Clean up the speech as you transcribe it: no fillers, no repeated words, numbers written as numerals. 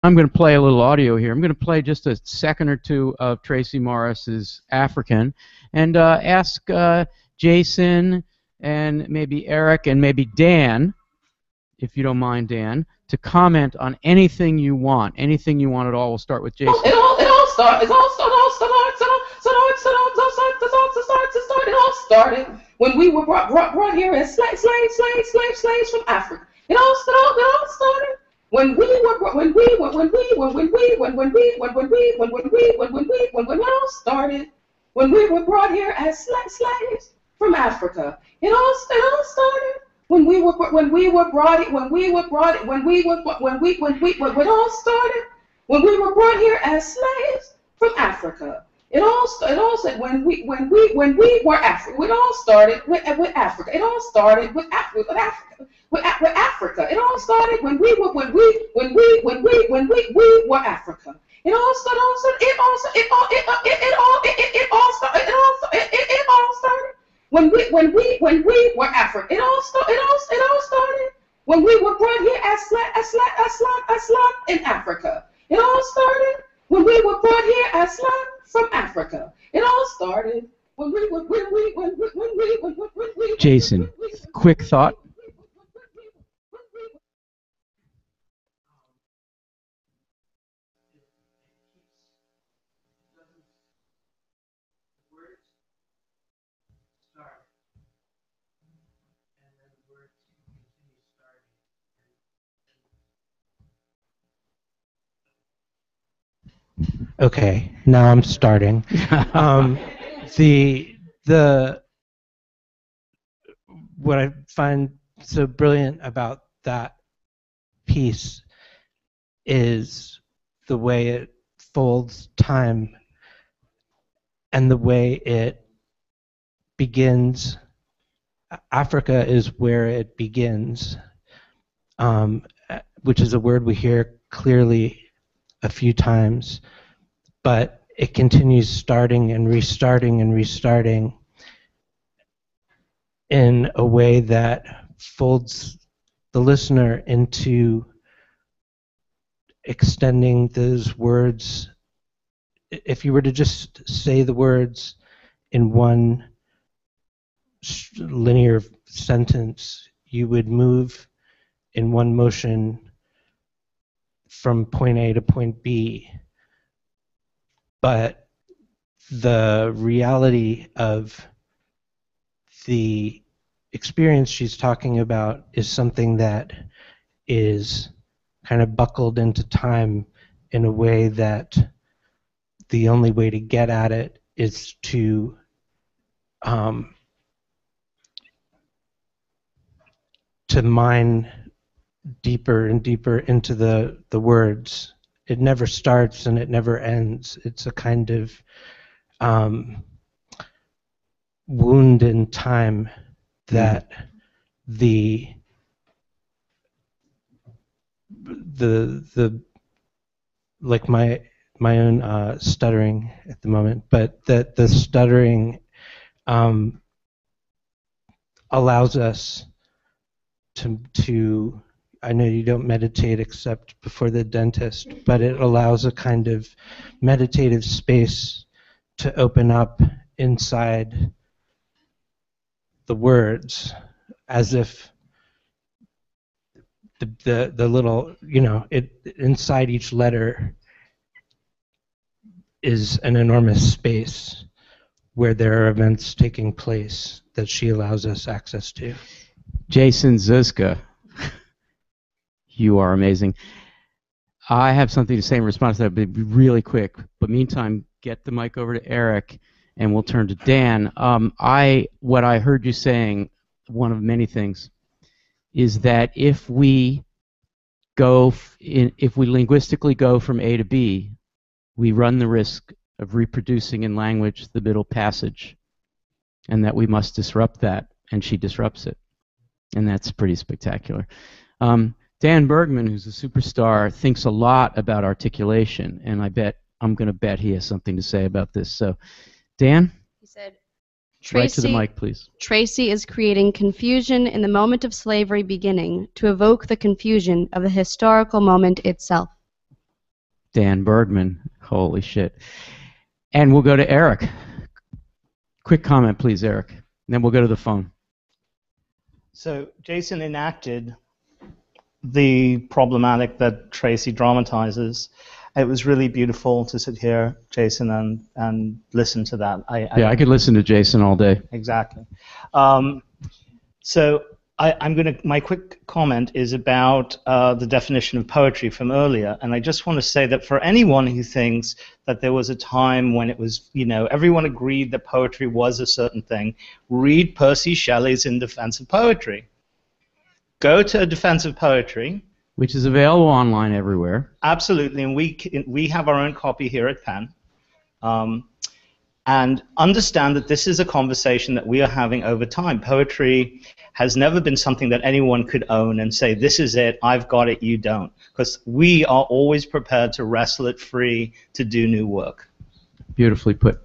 I'm going to play a little audio here. I'm going to play just a second or two of Tracie Morris's African and ask Jason and maybe Eric and maybe Dan, if you don't mind, Dan, to comment on anything you want. Anything you want at all. We'll start with Jason. It all started when we were brought here as slaves from Africa. It all started when we were brought here as slaves from Africa. It all started when we were brought here as slaves from Africa. It all said when we were Africa. It all started with Africa. It all started with Africa. It all started when we were Africa. It all started when we were Africa. It all started when we were brought here as slaves in Africa. It all started when we were brought here as slaves from Africa. It all started when we. Jason, quick thought. Okay, now I'm starting. What I find so brilliant about that piece is the way it folds time and the way it begins. Africa is where it begins, which is a word we hear clearly a few times, but it continues starting and restarting in a way that folds the listener into extending those words. If you were to just say the words in one linear sentence, you would move in one motion from point A to point B. But the reality of the experience she's talking about is something that is kind of buckled into time in a way that the only way to get at it is to mine deeper and deeper into the words. It never starts and it never ends. It's a kind of wound in time that the like my own stuttering at the moment, but that the stuttering allows us to I know you don't meditate except before the dentist, but it allows a kind of meditative space to open up inside the words, as if the little, inside each letter is an enormous space where there are events taking place that she allows us access to. Jason Zuzka, you are amazing. I have something to say in response to that, but be really quick. But meantime, get the mic over to Eric, and we'll turn to Dan. What I heard you saying, one of many things, is that if we linguistically go from A to B, we run the risk of reproducing in language the middle passage, and that we must disrupt that, and she disrupts it. And that's pretty spectacular. Dan Bergman, who's a superstar, thinks a lot about articulation, and I'm going to bet he has something to say about this. So, Dan? He said, right to the mic, please. Tracie is creating confusion in the moment of slavery beginning to evoke the confusion of the historical moment itself. Dan Bergman. Holy shit. And we'll go to Eric. Quick comment, please, Eric. And then we'll go to the phone. So Jason enacted the problematic that Tracie dramatizes. It was really beautiful to sit here, Jason, and listen to that. I could listen to Jason all day. Exactly. So my quick comment is about the definition of poetry from earlier, and I just want to say that for anyone who thinks that there was a time when it was, everyone agreed that poetry was a certain thing, read Percy Shelley's In Defense of Poetry. Go to A Defense of Poetry. Which is available online everywhere. Absolutely, and we have our own copy here at Penn. And understand that this is a conversation that we are having over time. Poetry has never been something that anyone could own and say, this is it, I've got it, you don't. Because we are always prepared to wrestle it free to do new work. Beautifully put.